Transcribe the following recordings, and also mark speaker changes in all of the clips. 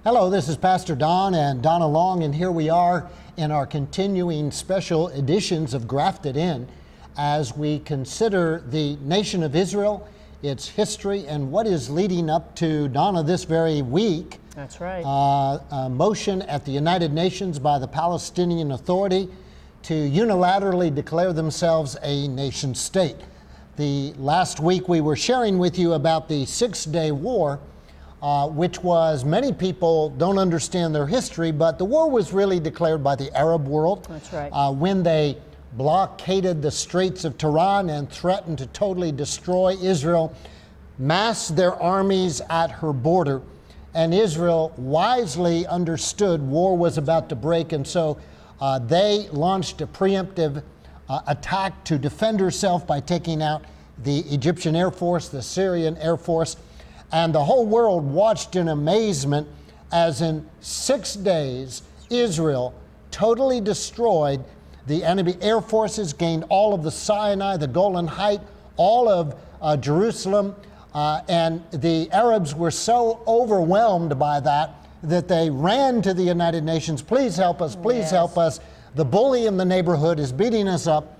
Speaker 1: Hello, this is Pastor Don and Donna Long, and here we are in our continuing special editions of Grafted In as we consider the nation of Israel, its history, and what is leading up to, Donna, this very week.
Speaker 2: That's right.
Speaker 1: A motion at the United Nations by the Palestinian Authority to unilaterally declare themselves a nation state. The last week we were sharing with you about the Six-Day War, which was, many people don't understand their history, but the war was really declared by the Arab world.
Speaker 2: That's right.
Speaker 1: When they blockaded the Straits of Tiran and threatened to totally destroy Israel, massed their armies at her border, and Israel wisely understood war was about to break, and so they launched a preemptive attack to defend herself by taking out the Egyptian Air Force, the Syrian Air Force, and the whole world watched in amazement as in 6 days, Israel totally destroyed the enemy air forces, gained all of the Sinai, the Golan Heights, all of Jerusalem, and the Arabs were so overwhelmed by that they ran to the United Nations. Please help us, please help us. The bully in the neighborhood is beating us up.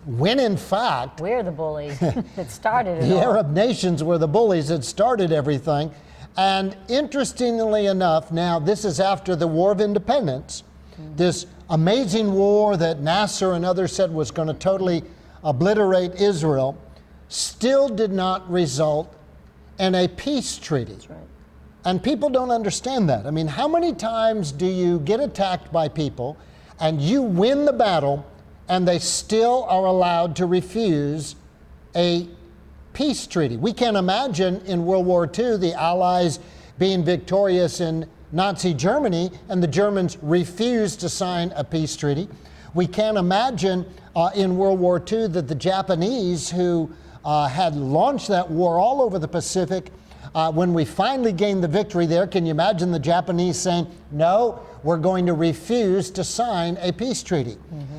Speaker 1: When in fact,
Speaker 2: we're the bullies that started it all.
Speaker 1: The Arab nations were the bullies that started everything. And interestingly enough, now this is after the War of Independence, this amazing war that Nasser and others said was going to totally obliterate Israel, still did not result in a peace treaty.
Speaker 2: That's right.
Speaker 1: And people don't understand that. I mean, how many times do you get attacked by people and you win the battle and they still are allowed to refuse a peace treaty? We can't imagine in World War II the Allies being victorious in Nazi Germany and the Germans refused to sign a peace treaty. We can't imagine in World War II that the Japanese, who had launched that war all over the Pacific, when we finally gained the victory there, can you imagine the Japanese saying, no, we're going to refuse to sign a peace treaty?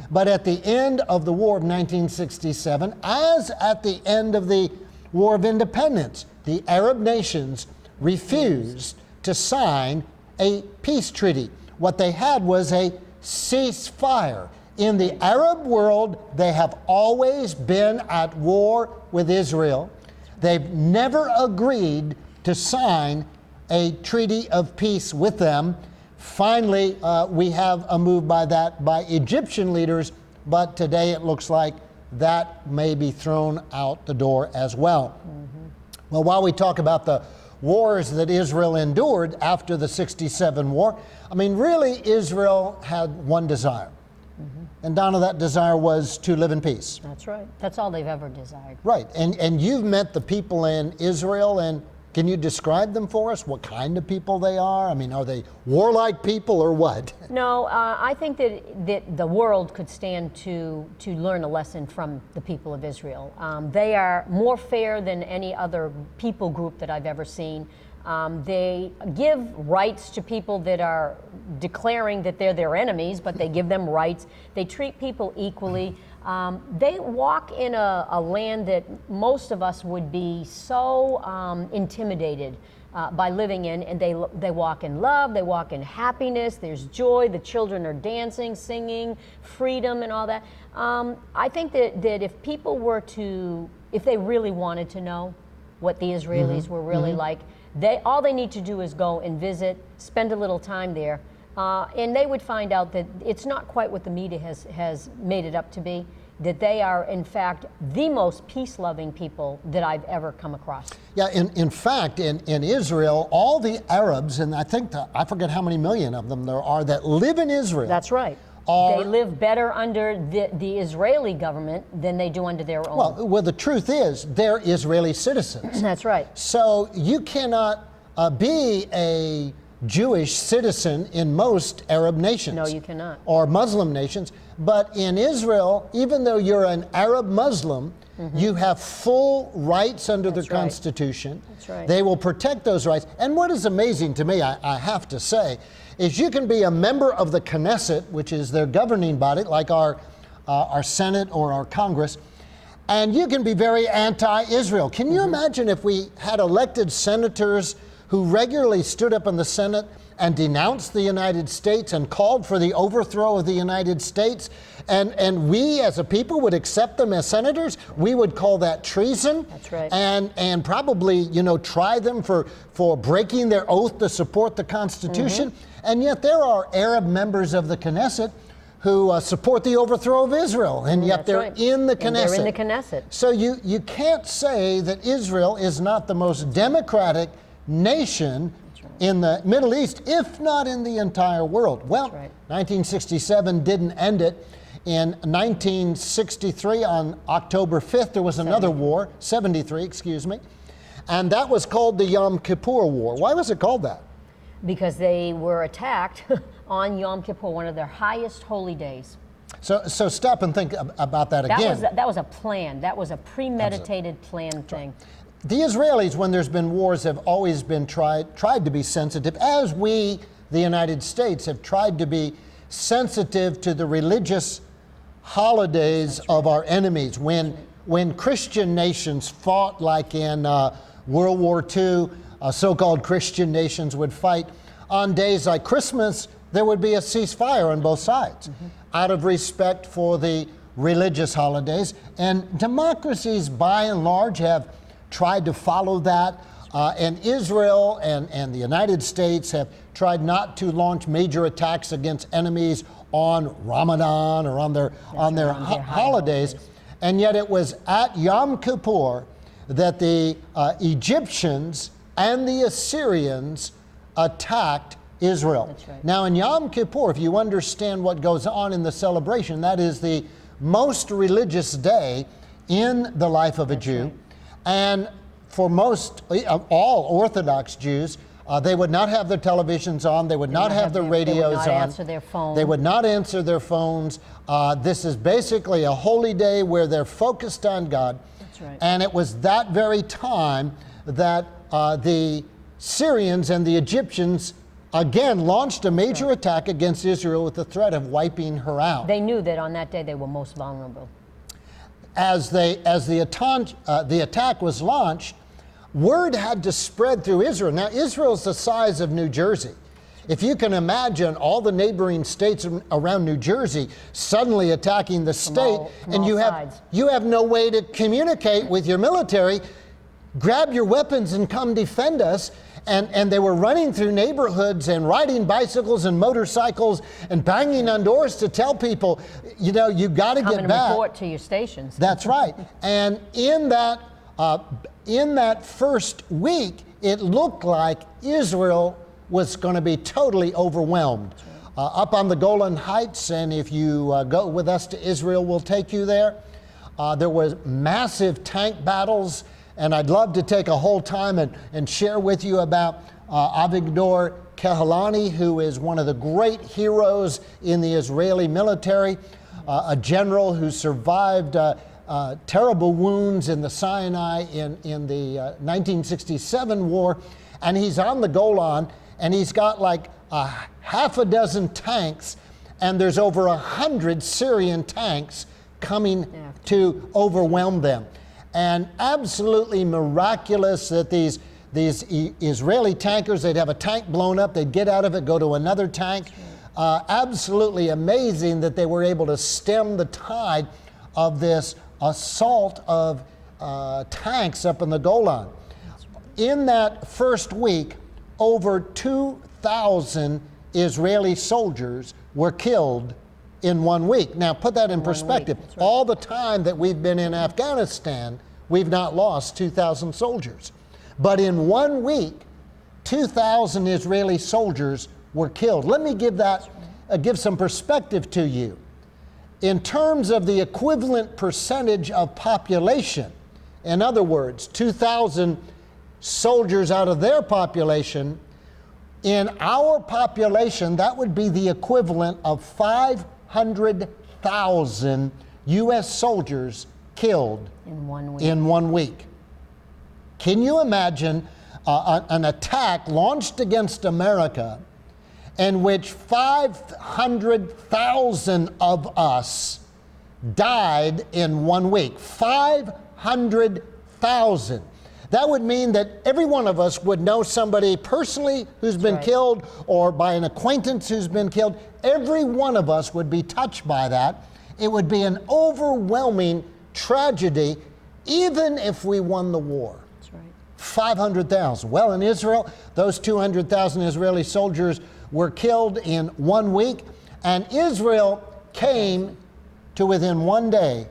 Speaker 1: But at the end of the War of 1967, as at the end of the War of Independence, the Arab nations refused to sign a peace treaty. What they had was a ceasefire. In the Arab world, they have always been at war with Israel. They've never agreed to sign a treaty of peace with them. Finally, we have a move by Egyptian leaders, but today it looks like that may be thrown out the door as well. Well, while we talk about the wars that Israel endured after the 67 war, I mean, really, Israel had one desire. And Donna, that desire was to live in peace.
Speaker 2: That's right. That's all they've ever desired.
Speaker 1: Right. And you've met the people in Israel, and can you describe them for us? What kind of people they are? I mean, are they warlike people or what?
Speaker 2: No, I think that the world could stand to learn a lesson from the people of Israel. They are more fair than any other people group that I've ever seen. They give rights to people that are declaring that they're their enemies, but they give them rights. They treat people equally. They walk in a land that most of us would be so intimidated by living in, and they walk in love, they walk in happiness, there's joy, the children are dancing, singing, freedom and all that. I think that if people were to, if they really wanted to know what the Israelis were really like, all they need to do is go and visit, spend a little time there, and they would find out that it's not quite what the media has made it up to be, that they are, in fact, the most peace-loving people that I've ever come across.
Speaker 1: Yeah, in fact, in Israel, all the Arabs, and I think, I forget how many million of them there are that live in Israel.
Speaker 2: That's right. They live better under the Israeli government than they do under their own.
Speaker 1: Well, the truth is, they're Israeli citizens.
Speaker 2: That's right.
Speaker 1: So you cannot be a Jewish citizen in most Arab nations.
Speaker 2: No, you cannot.
Speaker 1: Or Muslim nations. But in Israel, even though you're an Arab Muslim, you have full rights under the Constitution.
Speaker 2: That's right.
Speaker 1: They will protect those rights. And what is amazing to me, I have to say, is you can be a member of the Knesset, which is their governing body, like our Senate or our Congress, and you can be very anti-Israel. Can you imagine if we had elected senators who regularly stood up in the Senate and denounced the United States and called for the overthrow of the United States. And we as a people would accept them as senators. We would call that treason.
Speaker 2: That's right.
Speaker 1: And probably, try them for breaking their oath to support the Constitution. And yet there are Arab members of the Knesset who support the overthrow of Israel, and yet they're in the Knesset.
Speaker 2: And they're in the Knesset.
Speaker 1: So you can't say that Israel is not the most democratic nation in the Middle East, if not in the entire world. Well, 1967 didn't end it. In 1963, on October 5th, there was another war, 73, excuse me, and that was called the Yom Kippur War. Why was it called that?
Speaker 2: Because they were attacked on Yom Kippur, one of their highest holy days.
Speaker 1: So stop and think about that again.
Speaker 2: That was a plan. That was a premeditated planned thing.
Speaker 1: The Israelis, when there's been wars, have always been tried to be sensitive, as we, the United States, have tried to be sensitive to the religious holidays of our enemies. When Christian nations fought, like in World War II, so-called Christian nations would fight, on days like Christmas, there would be a ceasefire on both sides, out of respect for the religious holidays. And democracies, by and large, have tried to follow that, and Israel and the United States have tried not to launch major attacks against enemies on Ramadan or on their holidays. And yet it was at Yom Kippur that the Egyptians and the Assyrians attacked Israel.
Speaker 2: That's right.
Speaker 1: Now in Yom Kippur, if you understand what goes on in the celebration, that is the most religious day in the life of a Jew.
Speaker 2: Right.
Speaker 1: And for all Orthodox Jews, they would not have their televisions on. They would not have their radios on. They would not
Speaker 2: answer their phone.
Speaker 1: They would not answer their phones. This is basically a holy day where they're focused on God.
Speaker 2: That's right.
Speaker 1: And it was that very time that the Syrians and the Egyptians again launched a major attack against Israel with the threat of wiping her out.
Speaker 2: They knew that on that day they were most vulnerable.
Speaker 1: As the attack was launched, word had to spread through Israel. Now, Israel's the size of New Jersey. If you can imagine all the neighboring states around New Jersey suddenly attacking the state, and you have no way to communicate with your military, grab your weapons and come defend us. And they were running through neighborhoods and riding bicycles and motorcycles and banging on doors to tell people, you got to get back. Come and
Speaker 2: report to your stations.
Speaker 1: That's right. And in that first week, it looked like Israel was going to be totally overwhelmed. Up on the Golan Heights, and if you go with us to Israel, we'll take you there. There was massive tank battles. And I'd love to take a whole time and share with you about Avigdor Kehalani, who is one of the great heroes in the Israeli military, a general who survived terrible wounds in the Sinai in the 1967 war. And he's on the Golan, and he's got like half a dozen tanks, and there's over 100 Syrian tanks coming to overwhelm them. And absolutely miraculous that these Israeli tankers, they'd have a tank blown up, they'd get out of it, go to another tank. Absolutely amazing that they were able to stem the tide of this assault of tanks up in the Golan. In that first week, over 2,000 Israeli soldiers were killed in 1 week. Now put that in perspective.
Speaker 2: Right.
Speaker 1: All the time that we've been in Afghanistan, we've not lost 2,000 soldiers. But in 1 week, 2,000 Israeli soldiers were killed. Let me give some perspective to you. In terms of the equivalent percentage of population, in other words, 2,000 soldiers out of their population, in our population, that would be the equivalent of 500,000 U.S. soldiers killed
Speaker 2: in 1 week.
Speaker 1: In 1 week. Can you imagine an attack launched against America in which 500,000 of us died in 1 week? 500,000. That would mean that every one of us would know somebody personally who's been killed, or by an acquaintance who's been killed. Every one of us would be touched by that. It would be an overwhelming tragedy, even if we won the war.
Speaker 2: That's right.
Speaker 1: 500,000. Well, in Israel, those 200,000 Israeli soldiers were killed in 1 week, and Israel came to within 1 day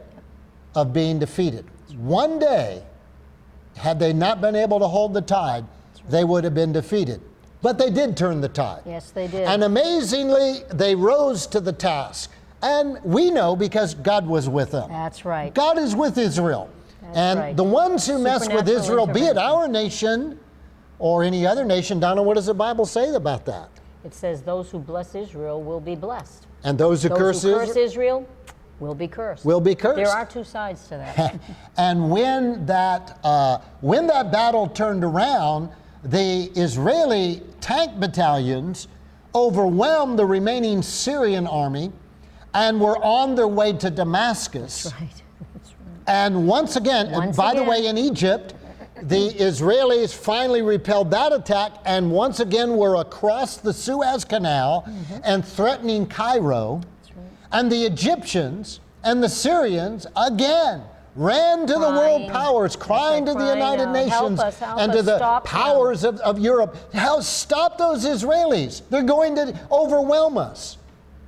Speaker 1: of being defeated. 1 day, had they not been able to hold the tide, they would have been defeated. But they did turn the tide.
Speaker 2: Yes, they did.
Speaker 1: And amazingly, they rose to the task. And we know because God was with them.
Speaker 2: That's right.
Speaker 1: God is with Israel. And the ones who mess with Israel, be it our nation or any other nation, Donna, what does the Bible say about that?
Speaker 2: It says those who bless Israel will be blessed.
Speaker 1: And those who curse
Speaker 2: Israel will be cursed.
Speaker 1: Will be cursed.
Speaker 2: There are two sides to that.
Speaker 1: And when that battle turned around, the Israeli tank battalions overwhelmed the remaining Syrian army and were on their way to Damascus.
Speaker 2: That's right. That's right.
Speaker 1: And once again, by the way, in Egypt, the Israelis finally repelled that attack, and once again were across the Suez Canal and threatening Cairo. And the Egyptians and the Syrians again ran to the world powers, crying to the United Nations and to the powers of Europe. Stop those Israelis. They're going to overwhelm us.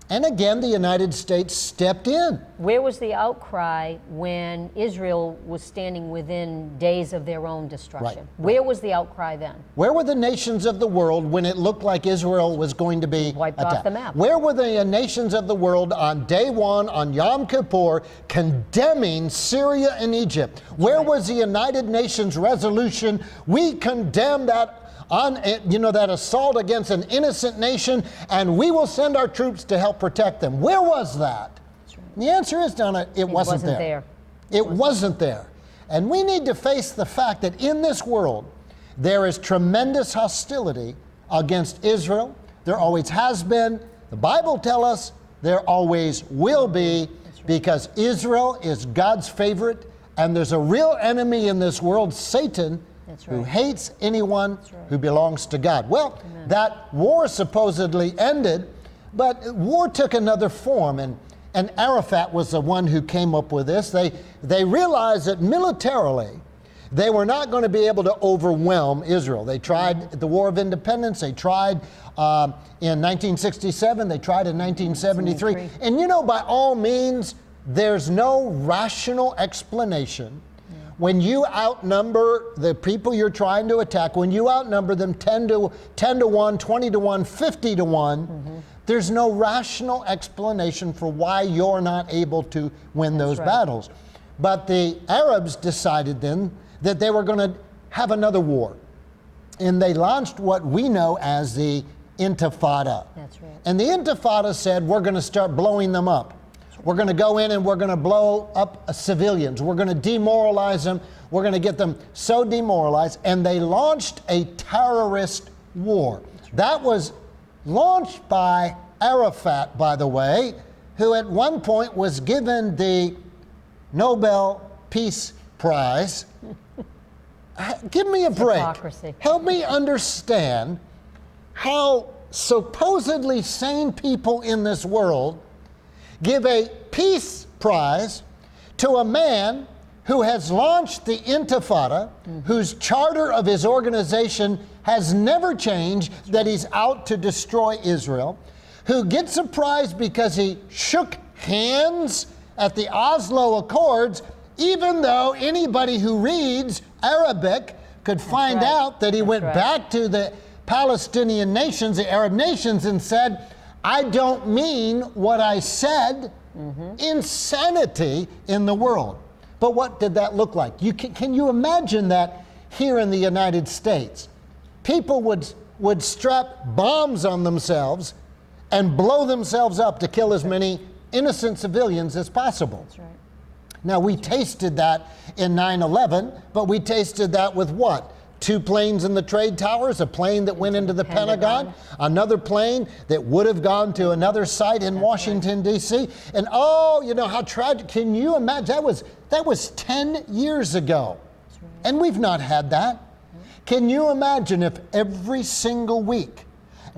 Speaker 1: And again, the United States stepped in.
Speaker 2: Where was the outcry when Israel was standing within days of their own destruction? Where was the outcry then?
Speaker 1: Where were the nations of the world when it looked like Israel was going to be
Speaker 2: wiped
Speaker 1: attacked?
Speaker 2: off the map?
Speaker 1: Where were the nations of the world on day one, on Yom Kippur, condemning Syria and Egypt? Where was the United Nations resolution? We condemn that that assault against an innocent nation, and we will send our troops to help protect them. Where was that? Right. The answer is, Donna, it wasn't there. It wasn't there. And we need to face the fact that in this world, there is tremendous hostility against Israel. There always has been. The Bible tells us there always will be, because Israel is God's favorite, and there's a real enemy in this world, Satan, who hates anyone who belongs to God. Well, that war supposedly ended, but war took another form, and Arafat was the one who came up with this. They realized that militarily, they were not going to be able to overwhelm Israel. They tried the War of Independence, they tried in 1967, they tried in 1973. And by all means, there's no rational explanation when you outnumber the people you're trying to attack, when you outnumber them 10 to 1, 20 to 1, 50 to 1, there's no rational explanation for why you're not able to win those battles. But the Arabs decided then that they were going to have another war. And they launched what we know as the Intifada.
Speaker 2: That's right.
Speaker 1: And the Intifada said, we're going to start blowing them up. We're going to go in and we're going to blow up civilians. We're going to demoralize them. We're going to get them so demoralized. And they launched a terrorist war. That was launched by Arafat, by the way, who at one point was given the Nobel Peace Prize. Give me a break.
Speaker 2: Hypocrisy.
Speaker 1: Help me understand how supposedly sane people in this world give a peace prize to a man who has launched the Intifada, whose charter of his organization has never changed, that he's out to destroy Israel, who gets a prize because he shook hands at the Oslo Accords, even though anybody who reads Arabic could find out that he went back to the Palestinian nations, the Arab nations, and said, I don't mean what I said. Insanity in the world. But what did that look like? Can you imagine that here in the United States? People would strap bombs on themselves and blow themselves up to kill as many innocent civilians as possible.
Speaker 2: That's right.
Speaker 1: Now, we tasted that in 9/11, but we tasted that with what? 2 planes in the trade towers, a plane that went into the Pentagon, another plane that would have gone to another site in Washington, D.C. And how tragic. Can you imagine? That was 10 years ago. And we've not had that. Can you imagine if every single week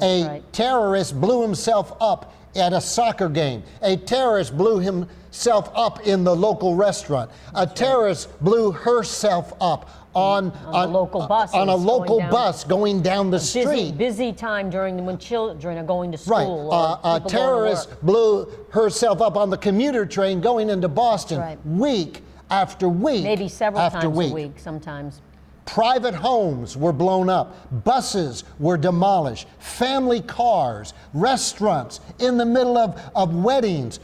Speaker 1: a terrorist blew himself up at a soccer game, a terrorist blew himself up in the local restaurant, a terrorist blew herself up on
Speaker 2: a local bus,
Speaker 1: going down the street.
Speaker 2: Busy time when children are going to school.
Speaker 1: Right. A terrorist blew herself up on the commuter train going into Boston, week after week.
Speaker 2: Maybe several times
Speaker 1: week.
Speaker 2: a week sometimes.
Speaker 1: Private homes were blown up. Buses were demolished. Family cars, restaurants in the middle of weddings.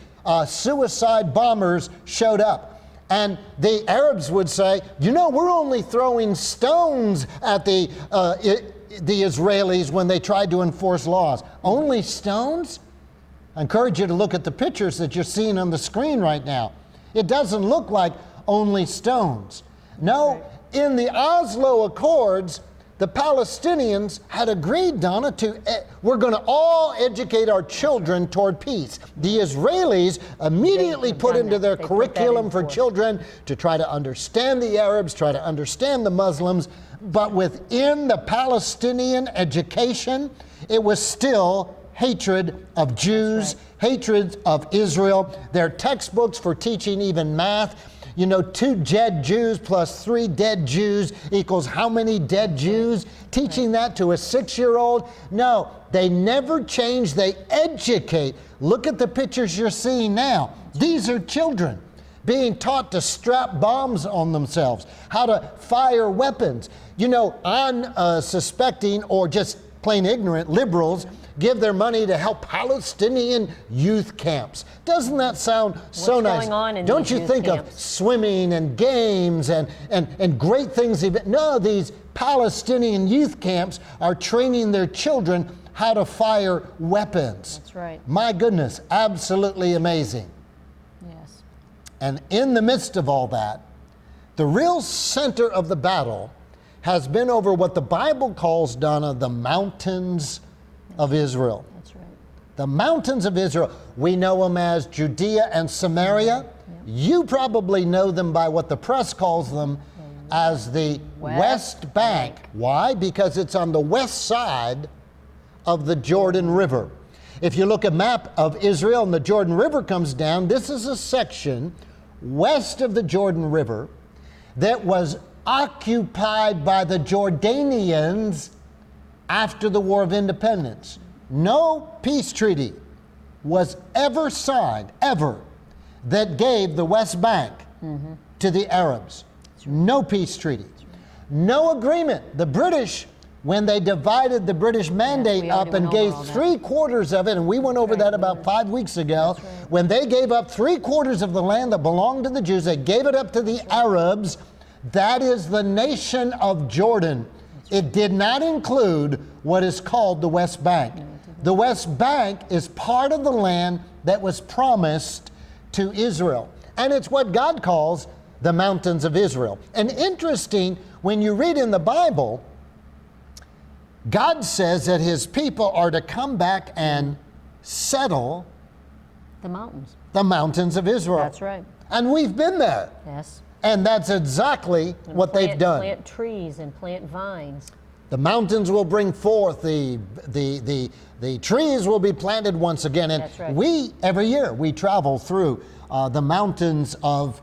Speaker 1: Suicide bombers showed up. And the Arabs would say, we're only throwing stones at the Israelis when they tried to enforce laws. Only stones? I encourage you to look at the pictures that you're seeing on the screen right now. It doesn't look like only stones. No, in the Oslo Accords, the Palestinians had agreed, Donna, we're going to all educate our children toward peace. The Israelis immediately put into their curriculum for children to try to understand the Arabs, try to understand the Muslims, but within the Palestinian education, it was still hatred of Jews, hatred of Israel. Their textbooks for teaching even math, 2 dead Jews plus 3 dead Jews equals how many dead Jews? Teaching that to a 6-year-old? No, they never change. They educate. Look at the pictures you're seeing now. These are children being taught to strap bombs on themselves, how to fire weapons. Unsuspecting or just plain ignorant liberals give their money to help Palestinian youth camps. Doesn't that sound so nice?
Speaker 2: What's going on in
Speaker 1: Don't
Speaker 2: these
Speaker 1: you think
Speaker 2: camps?
Speaker 1: Of swimming and games and great things? No, these Palestinian youth camps are training their children how to fire weapons.
Speaker 2: That's right.
Speaker 1: My goodness, absolutely amazing.
Speaker 2: Yes.
Speaker 1: And in the midst of all that, the real center of the battle has been over what the Bible calls, Donna, the mountains of Israel.
Speaker 2: That's right.
Speaker 1: The mountains of Israel. We know them as Judea and Samaria. You probably know them by what the press calls them as the West Bank. Why? Because it's on the west side of the Jordan River. If you look at a map of Israel and the Jordan River comes down, this is a section west of the Jordan River that was occupied by the Jordanians after the War of Independence. No peace treaty was ever signed, ever, that gave the West Bank to the Arabs. No peace treaty. No agreement. The British, when they divided the British Mandate up and gave 3/4 of it, and we went over that about 5 weeks ago, when they gave up 3/4 of the land that belonged to the Jews, they gave it up to the Arabs. That is the nation of Jordan. It did not include what is called the West Bank. The West Bank is part of the land that was promised to Israel. And it's what God calls the mountains of Israel. And interesting, when you read in the Bible, God says that his people are to come back and settle
Speaker 2: the mountains.
Speaker 1: The mountains of Israel.
Speaker 2: That's right.
Speaker 1: And we've been there.
Speaker 2: Yes.
Speaker 1: And that's exactly what they've done.
Speaker 2: Plant trees and plant vines.
Speaker 1: The mountains will bring forth, the trees will be planted once again. And
Speaker 2: That's right.
Speaker 1: every year, we travel through the mountains of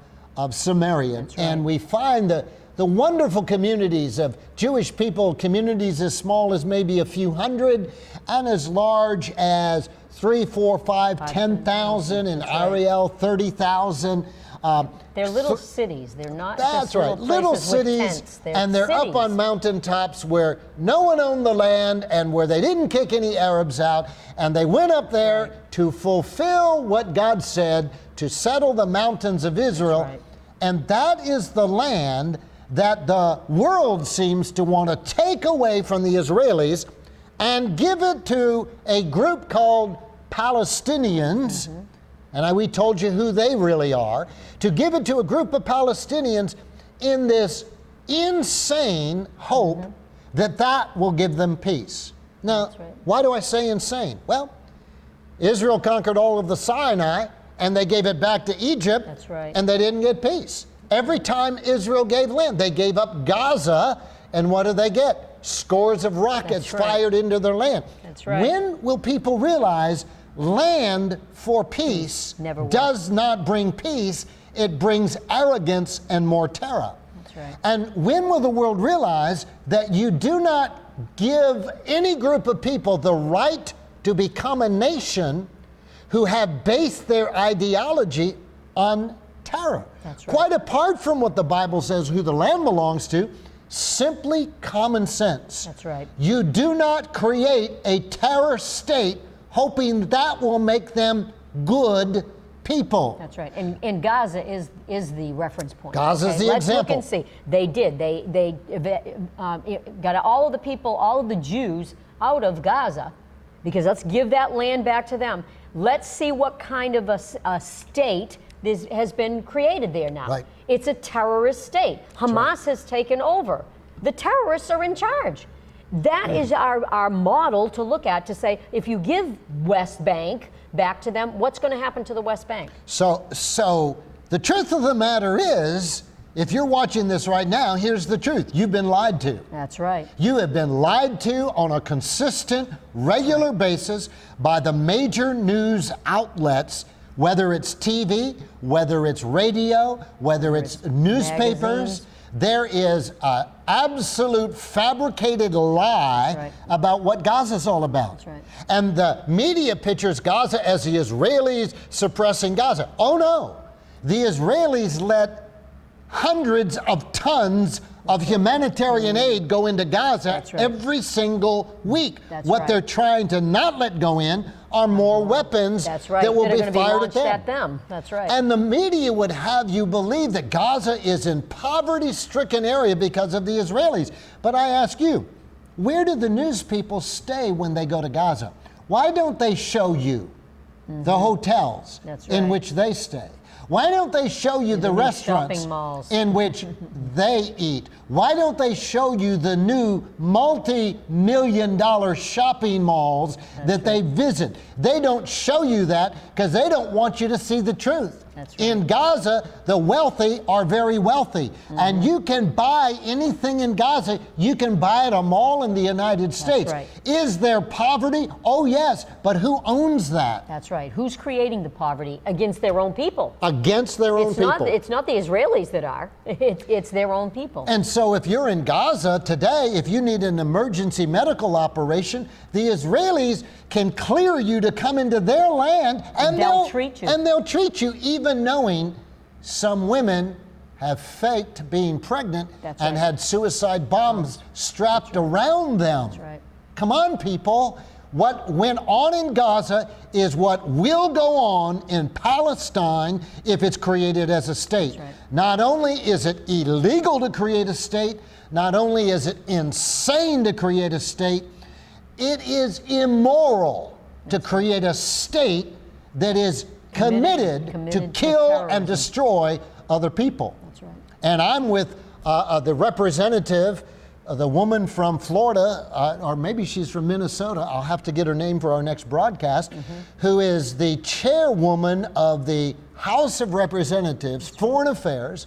Speaker 1: Samaria.
Speaker 2: That's right.
Speaker 1: And we find the wonderful communities of Jewish people, communities as small as maybe a few hundred and as large as 3, 4, 5, 10,000 in Ariel, 30,000.
Speaker 2: They're little cities. They're not
Speaker 1: That's
Speaker 2: just
Speaker 1: right. Little cities, and they're
Speaker 2: cities.
Speaker 1: up on mountaintops where no one owned the land and where they didn't kick any Arabs out. And they went up there to fulfill what God said, to settle the mountains of Israel.
Speaker 2: Right.
Speaker 1: And that is the land that the world seems to want to take away from the Israelis and give it to a group called Palestinians. And we told you who they really are, to give it to a group of Palestinians in this insane hope that will give them peace. Now, why do I say insane? Well, Israel conquered all of the Sinai, and they gave it back to Egypt,
Speaker 2: That's right.
Speaker 1: and they didn't get peace. every time Israel gave land. They gave up Gaza, and what do they get? Scores of rockets fired into their land.
Speaker 2: That's right.
Speaker 1: When will people realize land for peace does not bring peace, it brings arrogance and more terror?
Speaker 2: That's right.
Speaker 1: And when will the world realize that you do not give any group of people the right to become a nation who have based their ideology on terror?
Speaker 2: That's right.
Speaker 1: Quite apart from what the Bible says who the land belongs to, simply common sense.
Speaker 2: That's right.
Speaker 1: You do not create a terror state hoping that will make them good people.
Speaker 2: That's right. And Gaza is the reference point.
Speaker 1: Gaza is the
Speaker 2: Let's
Speaker 1: example.
Speaker 2: Look and see. They did. They got all of the people, all of the Jews out of Gaza, because let's give that land back to them. Let's see what kind of a state this has been created there now.
Speaker 1: Right.
Speaker 2: It's a terrorist state. Hamas has taken over. The terrorists are in charge. That is our model to look at, to say, if you give West Bank back to them, what's going to happen to the West Bank?
Speaker 1: So the truth of the matter is, if you're watching this right now, here's the truth. You've been lied to.
Speaker 2: That's right.
Speaker 1: You have been lied to on a consistent, regular basis by the major news outlets, whether it's TV, whether it's radio, whether it's newspapers.
Speaker 2: Magazines.
Speaker 1: There is an absolute fabricated lie about what Gaza's all about.
Speaker 2: That's right.
Speaker 1: And the media pictures Gaza as the Israelis suppressing Gaza. Oh no, the Israelis let hundreds of tons of humanitarian aid go into Gaza every single week. What they're trying to not let go in are more weapons that will be fired at them.
Speaker 2: That's right.
Speaker 1: And the media would have you believe that Gaza is in poverty-stricken area because of the Israelis. But I ask you, where do the news people stay when they go to Gaza? Why don't they show you the hotels in which they stay? Why don't they show you the restaurants in which they eat? Why don't they show you the new multi-million-dollar shopping malls that they visit? They don't show you that because they don't want you to see the truth. In Gaza, the wealthy are very wealthy. And you can buy anything in Gaza. You can buy at a mall in the United States. Is there poverty? Oh, yes. But who owns that?
Speaker 2: That's right. Who's creating the poverty? Against their own people.
Speaker 1: Against their own people.
Speaker 2: It's not the Israelis that are. It's their own people.
Speaker 1: And so if you're in Gaza today, if you need an emergency medical operation, the Israelis can clear you to come into their land, and they'll treat you. And they'll treat you, even knowing some women have faked being pregnant and had suicide bombs strapped around them.
Speaker 2: That's right.
Speaker 1: Come on, people. What went on in Gaza is what will go on in Palestine if it's created as a state. Not only is it illegal to create a state, not only is it insane to create a state, it is immoral to create a state that is committed to kill and destroy other people.
Speaker 2: That's right.
Speaker 1: And I'm with the representative, the woman from Florida, or maybe she's from Minnesota, I'll have to get her name for our next broadcast, who is the chairwoman of the House of Representatives, Foreign Affairs,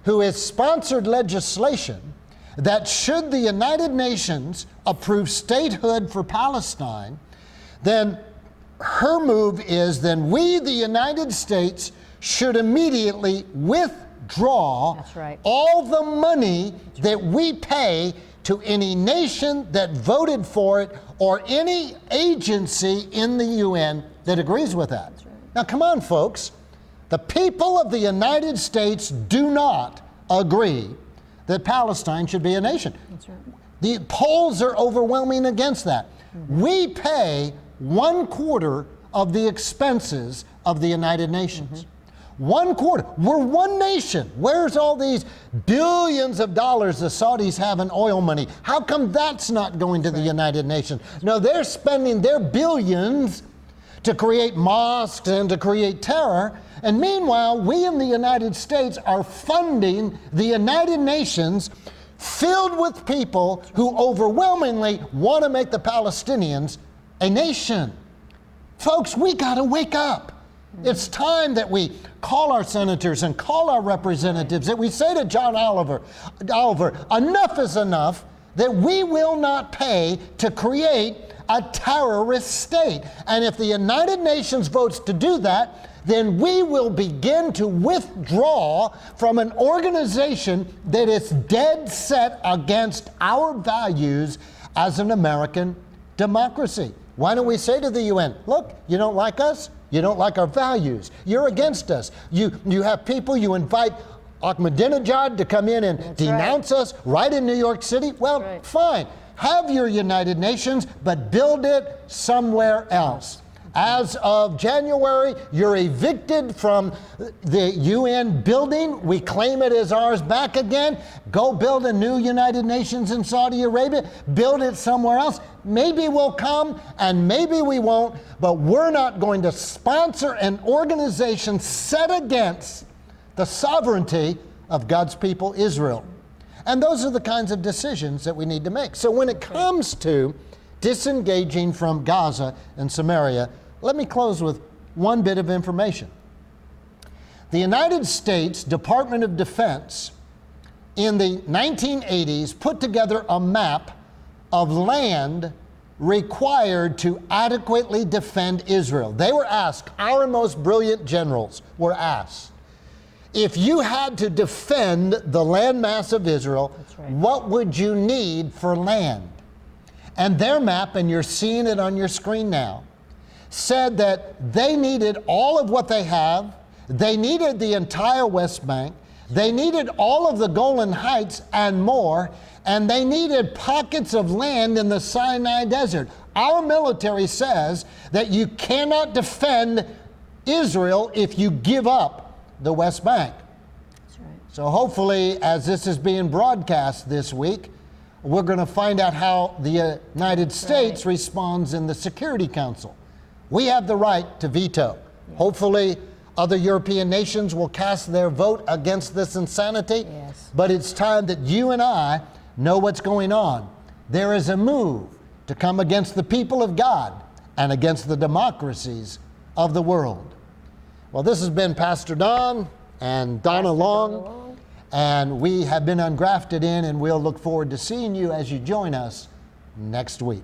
Speaker 1: who has sponsored legislation that should the United Nations approve statehood for Palestine, then her move is then we, the United States, should immediately withdraw all the money that we pay to any nation that voted for it or any agency in the UN that agrees with that. Now, come on, folks. The people of the United States do not agree that Palestine should be a nation. The polls are overwhelming against that. We pay 1/4 of the expenses of the United Nations. 1/4. We're one nation. Where's all these billions of dollars the Saudis have in oil money? How come that's not going to the United Nations? No, they're spending their billions to create mosques and to create terror. And meanwhile, we in the United States are funding the United Nations filled with people who overwhelmingly want to make the Palestinians a nation. Folks, we got to wake up. It's time that we call our senators and call our representatives, that we say to John Oliver, enough is enough, that we will not pay to create a terrorist state. And if the United Nations votes to do that, then we will begin to withdraw from an organization that is dead set against our values as an American democracy. Why don't we say to the UN, look, you don't like us? You don't like our values. You're against us. You have people, you invite Ahmadinejad to come in and denounce us right in New York City. Well, fine. Have your United Nations, but build it somewhere else. As of January, you're evicted from the UN building. We claim it as ours back again. Go build a new United Nations in Saudi Arabia. Build it somewhere else. Maybe we'll come and maybe we won't, but we're not going to sponsor an organization set against the sovereignty of God's people, Israel. And those are the kinds of decisions that we need to make. So when it comes to disengaging from Gaza and Samaria, let me close with one bit of information. The United States Department of Defense in the 1980s put together a map of land required to adequately defend Israel. They were asked, our most brilliant generals were asked, if you had to defend the landmass of Israel, what would you need for land? And their map, and you're seeing it on your screen now, said that they needed all of what they have, they needed the entire West Bank, they needed all of the Golan Heights and more, and they needed pockets of land in the Sinai Desert. Our military says that you cannot defend Israel if you give up the West Bank. That's right. So hopefully, as this is being broadcast this week, we're going to find out how the United States responds in the Security Council. We have the right to veto. Yeah. Hopefully, other European nations will cast their vote against this insanity. Yes. But it's time that you and I know what's going on. There is a move to come against the people of God and against the democracies of the world. Well, this has been Pastor Don and Donna Long, and we have been Ungrafted In, and we'll look forward to seeing you as you join us next week.